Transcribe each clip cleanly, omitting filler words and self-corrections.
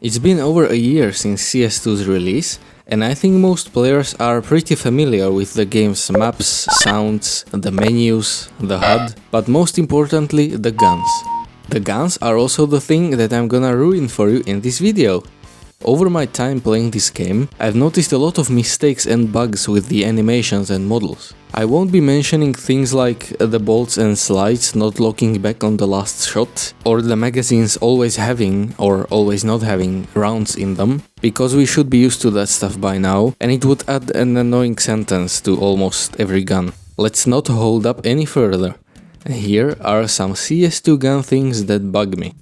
It's been over a year since CS2's release, and I think most players are pretty familiar with the game's maps, sounds, the menus, the HUD, but most importantly, the guns. The guns are also the thing that I'm gonna ruin for you in this video. Over my time playing this game, I've noticed a lot of mistakes and bugs with the animations and models. I won't be mentioning things like the bolts and slides not locking back on the last shot, or the magazines always having or always not having rounds in them, because we should be used to that stuff by now, and it would add an annoying sentence to almost every gun. Let's not hold up any further. Here are some CS2 gun things that bug me.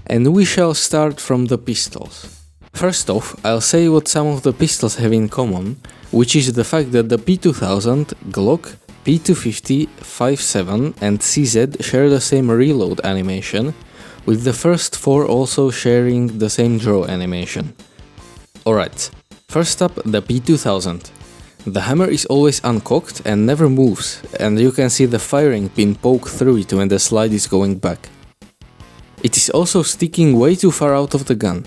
And we shall start from the pistols. First off, I'll say what some of the pistols have in common, which is the fact that the P2000, Glock, P250, 5.7 and CZ share the same reload animation, with the first four also sharing the same draw animation. Alright, first up the P2000. The hammer is always uncocked and never moves, and you can see the firing pin poke through it when the slide is going back. It is also sticking way too far out of the gun.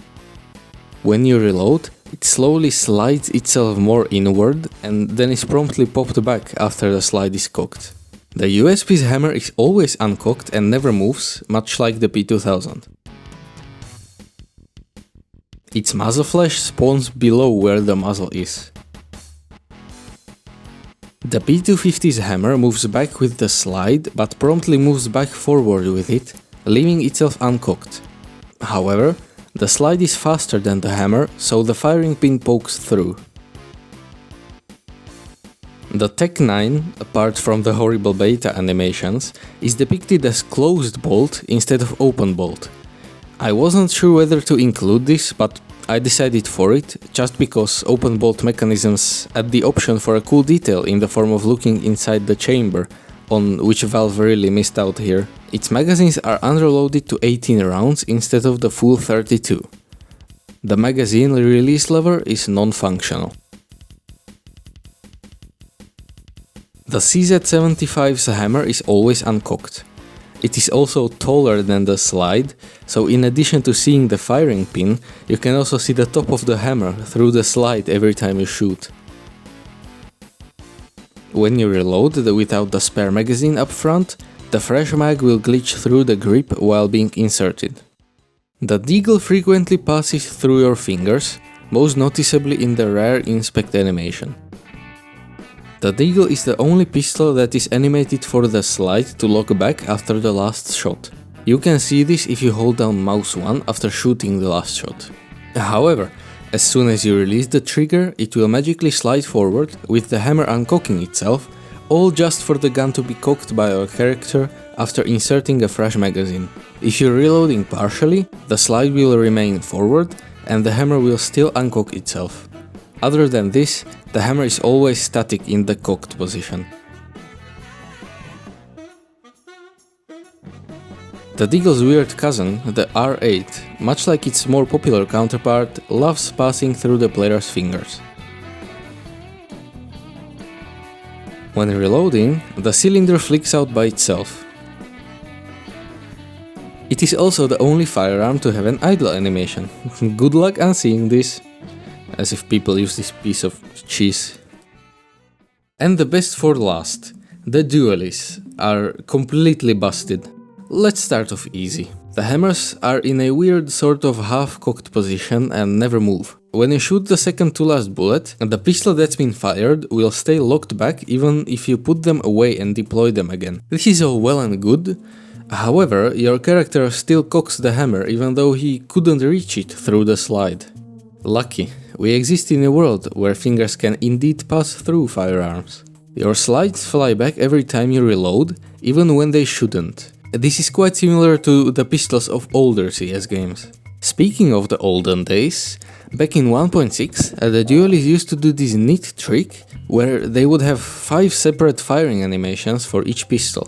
When you reload, it slowly slides itself more inward and then is promptly popped back after the slide is cocked. The USP's hammer is always uncocked and never moves, much like the P2000. Its muzzle flash spawns below where the muzzle is. The P250's hammer moves back with the slide, but promptly moves back forward with it, leaving itself uncocked. However, the slide is faster than the hammer, so the firing pin pokes through. The Tech 9, apart from the horrible beta animations, is depicted as closed bolt instead of open bolt. I wasn't sure whether to include this, but I decided for it, just because open bolt mechanisms add the option for a cool detail in the form of looking inside the chamber, on which Valve really missed out here. Its magazines are unreloaded to 18 rounds instead of the full 32. The magazine release lever is non-functional. The CZ75's hammer is always uncocked. It is also taller than the slide, so in addition to seeing the firing pin, you can also see the top of the hammer through the slide every time you shoot. When you reload without the spare magazine up front, the fresh mag will glitch through the grip while being inserted. The deagle frequently passes through your fingers, most noticeably in the rare inspect animation. The deagle is the only pistol that is animated for the slide to lock back after the last shot. You can see this if you hold down mouse 1 after shooting the last shot. However, as soon as you release the trigger, it will magically slide forward, with the hammer uncocking itself, all just for the gun to be cocked by your character after inserting a fresh magazine. If you're reloading partially, the slide will remain forward and the hammer will still uncock itself. Other than this, the hammer is always static in the cocked position. The deagle's weird cousin, the R8, much like its more popular counterpart, loves passing through the player's fingers. When reloading, the cylinder flicks out by itself. It is also the only firearm to have an idle animation. Good luck unseeing this. As if people use this piece of cheese. And the best for last, the dualies are completely busted. Let's start off easy. The hammers are in a weird sort of half-cocked position and never move. When you shoot the second to last bullet, the pistol that's been fired will stay locked back even if you put them away and deploy them again. This is all well and good. However, your character still cocks the hammer even though he couldn't reach it through the slide. Lucky, we exist in a world where fingers can indeed pass through firearms. Your slides fly back every time you reload, even when they shouldn't. This is quite similar to the pistols of older CS games. Speaking of the olden days, back in 1.6, the dualies used to do this neat trick where they would have 5 separate firing animations for each pistol.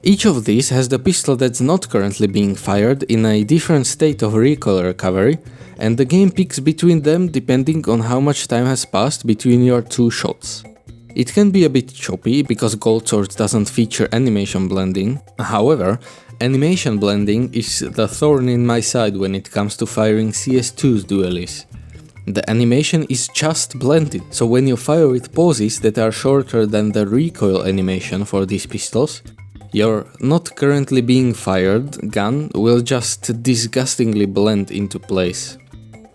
Each of these has the pistol that's not currently being fired in a different state of recoil recovery, and the game picks between them depending on how much time has passed between your two shots. It can be a bit choppy because Gold Swords doesn't feature animation blending. However, Animation blending is the thorn in my side when it comes to firing CS2's dualies. The animation is just blended, so when you fire with pauses that are shorter than the recoil animation for these pistols, your not currently being fired gun will just disgustingly blend into place.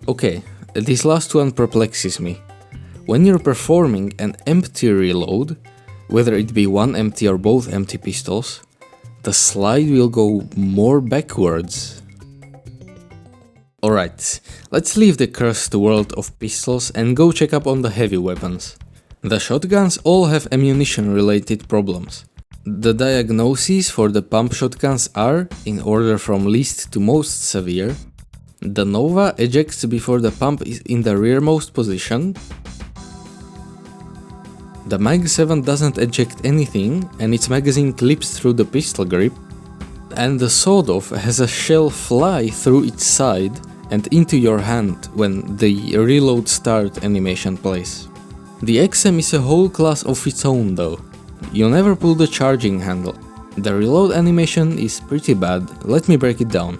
Okay, this last one perplexes me. When you're performing an empty reload, whether it be one empty or both empty pistols, the slide will go more backwards. Alright, let's leave the cursed world of pistols and go check up on the heavy weapons. The shotguns all have ammunition related problems. The diagnoses for the pump shotguns are, in order from least to most severe: the Nova ejects before the pump is in the rearmost position, the Mag 7 doesn't eject anything and its magazine clips through the pistol grip, and the sawed-off has a shell fly through its side and into your hand when the reload start animation plays. The XM is a whole class of its own though. You never pull the charging handle. The reload animation is pretty bad, let me break it down.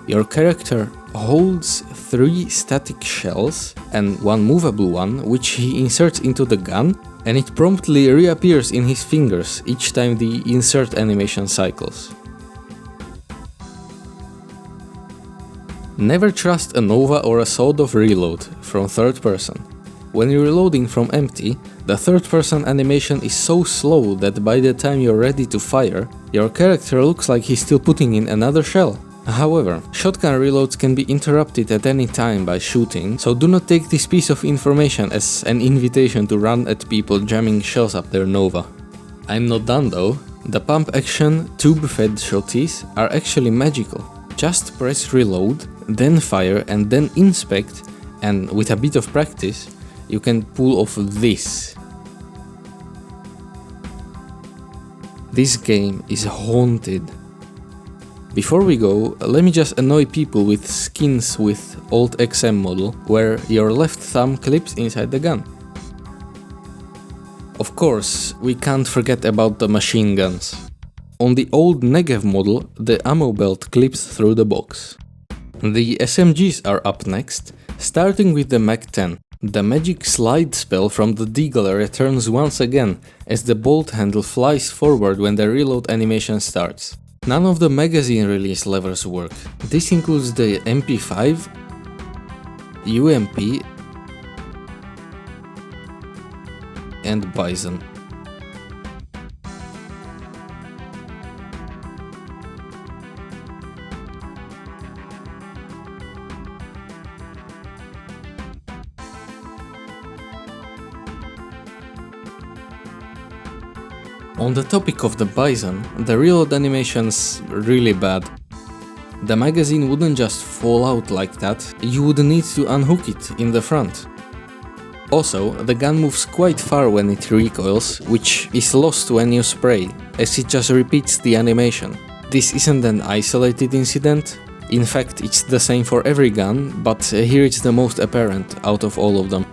Your character holds 3 static shells and one movable one, which he inserts into the gun, and it promptly reappears in his fingers each time the insert animation cycles. Never trust a Nova or a sawed-off reload from third person. When you're reloading from empty, the third person animation is so slow that by the time you're ready to fire, your character looks like he's still putting in another shell. However, shotgun reloads can be interrupted at any time by shooting, so do not take this piece of information as an invitation to run at people jamming shells up their Nova. I'm not done though. The pump action tube-fed shotties are actually magical. Just press reload, then fire and then inspect, and with a bit of practice, you can pull off this. This game is haunted. Before we go, let me just annoy people with skins with old XM model, where your left thumb clips inside the gun. Of course, we can't forget about the machine guns. On the old Negev model, the ammo belt clips through the box. The SMGs are up next, starting with the Mag 10. The magic slide spell from the Deagle returns once again, as the bolt handle flies forward when the reload animation starts. None of the magazine release levers work. This includes the MP5, UMP and Bison. On the topic of the Bison, the reload animation's really bad. The magazine wouldn't just fall out like that, you would need to unhook it in the front. Also, the gun moves quite far when it recoils, which is lost when you spray, as it just repeats the animation. This isn't an isolated incident, in fact it's the same for every gun, but here it's the most apparent out of all of them.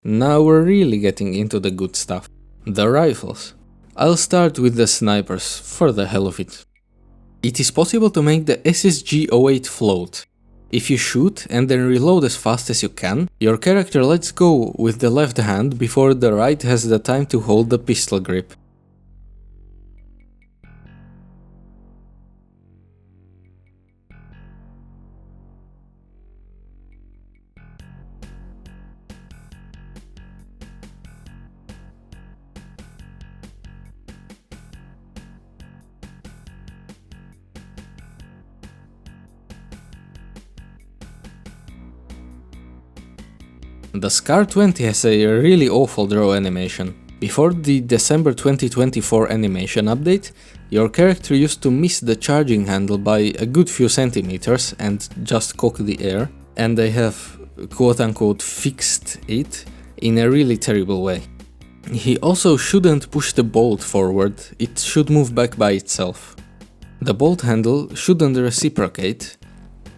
Now we're really getting into the good stuff. The rifles. I'll start with the snipers, for the hell of it. It is possible to make the SSG-08 float. If you shoot and then reload as fast as you can, your character lets go with the left hand before the right has the time to hold the pistol grip. The SCAR 20 has a really awful draw animation. Before the December 2024 animation update, your character used to miss the charging handle by a good few centimeters and just cock the air, and they have quote-unquote fixed it in a really terrible way. He also shouldn't push the bolt forward, it should move back by itself. The bolt handle shouldn't reciprocate,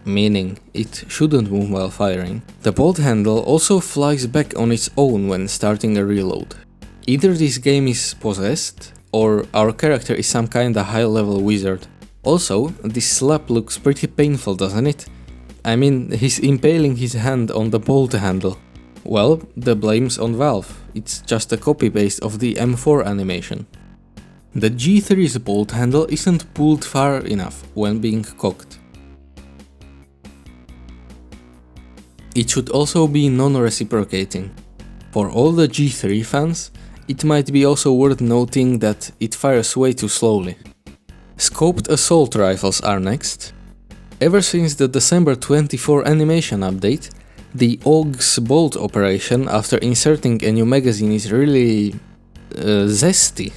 meaning it shouldn't move while firing. The bolt handle also flies back on its own when starting a reload. Either this game is possessed, or our character is some kinda high-level wizard. Also, this slap looks pretty painful, doesn't it? I mean, he's impaling his hand on the bolt handle. Well, the blame's on Valve, it's just a copy-paste of the M4 animation. The G3's bolt handle isn't pulled far enough when being cocked. It should also be non-reciprocating. For all the G3 fans, it might be also worth noting that it fires way too slowly. Scoped assault rifles are next. Ever since the December 24 animation update, the AUG's bolt operation after inserting a new magazine is really zesty.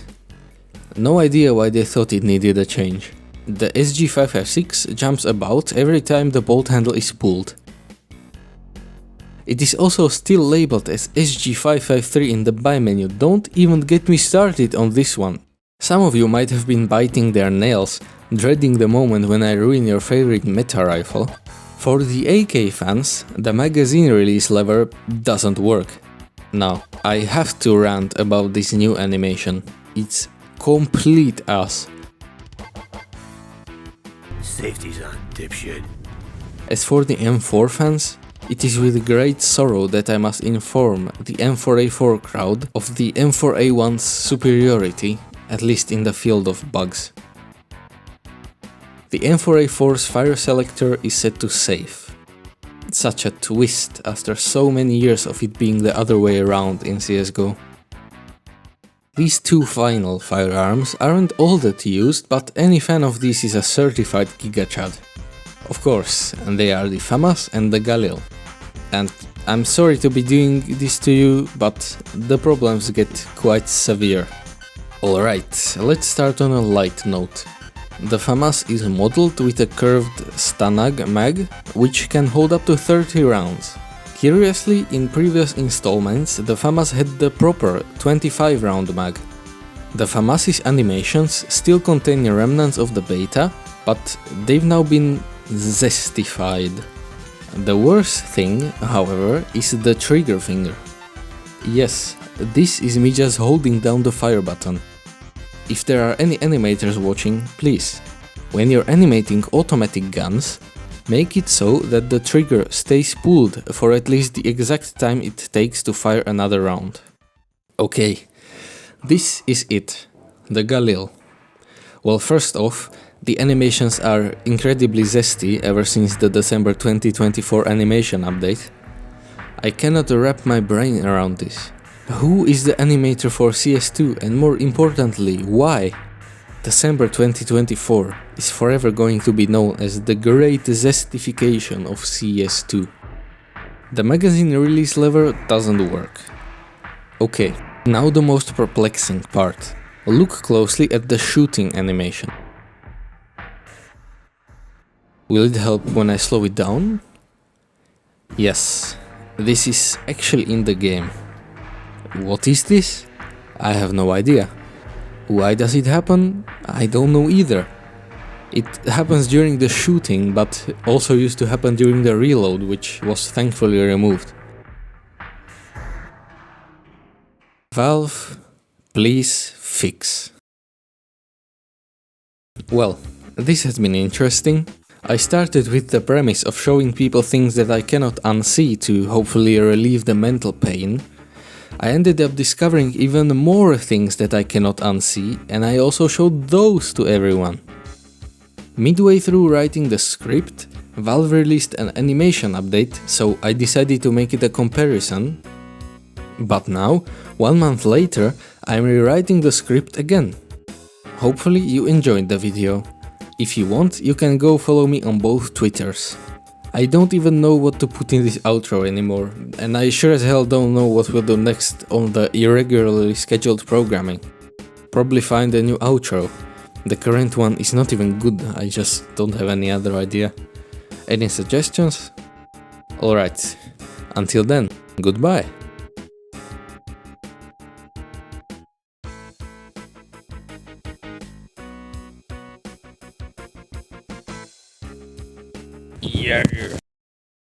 No idea why they thought it needed a change. The SG556 jumps about every time the bolt handle is pulled. It is also still labeled as SG553 in the buy menu, don't even get me started on this one. Some of you might have been biting their nails, dreading the moment when I ruin your favorite meta rifle. For the AK fans, the magazine release lever doesn't work. Now, I have to rant about this new animation. It's complete ass. Safety's on, dipshit. As for the M4 fans, it is with great sorrow that I must inform the M4A4 crowd of the M4A1's superiority, at least in the field of bugs. The M4A4's fire selector is set to safe. Such a twist after so many years of it being the other way around in CSGO. These two final firearms aren't all that used, but any fan of these is a certified gigachad. Of course, and they are the FAMAS and the Galil. And I'm sorry to be doing this to you, but the problems get quite severe. Alright, let's start on a light note. The FAMAS is modeled with a curved Stanag mag, which can hold up to 30 rounds. Curiously, in previous installments, the FAMAS had the proper 25 round mag. The FAMAS's animations still contain remnants of the beta, but they've now been zestified. The worst thing, however, is the trigger finger. Yes, this is me just holding down the fire button. If there are any animators watching, please, when you're animating automatic guns, make it so that the trigger stays pulled for at least the exact time it takes to fire another round. Okay, this is it, the Galil. Well, first off, the animations are incredibly zesty ever since the December 2024 animation update. I cannot wrap my brain around this. Who is the animator for CS2 and more importantly, why? December 2024 is forever going to be known as the great zestification of CS2. The magazine release lever doesn't work. Okay, now the most perplexing part. Look closely at the shooting animation. Will it help when I slow it down? Yes, this is actually in the game. What is this? I have no idea. Why does it happen? I don't know either. It happens during the shooting, but also used to happen during the reload, which was thankfully removed. Valve, please fix. Well, this has been interesting. I started with the premise of showing people things that I cannot unsee to hopefully relieve the mental pain. I ended up discovering even more things that I cannot unsee, and I also showed those to everyone. Midway through writing the script, Valve released an animation update, so I decided to make it a comparison. But now, 1 month later, I'm rewriting the script again. Hopefully you enjoyed the video. If you want, you can go follow me on both Twitters. I don't even know what to put in this outro anymore, and I sure as hell don't know what we'll do next on the irregularly scheduled programming. Probably find a new outro. The current one is not even good, I just don't have any other idea. Any suggestions? Alright, until then, goodbye.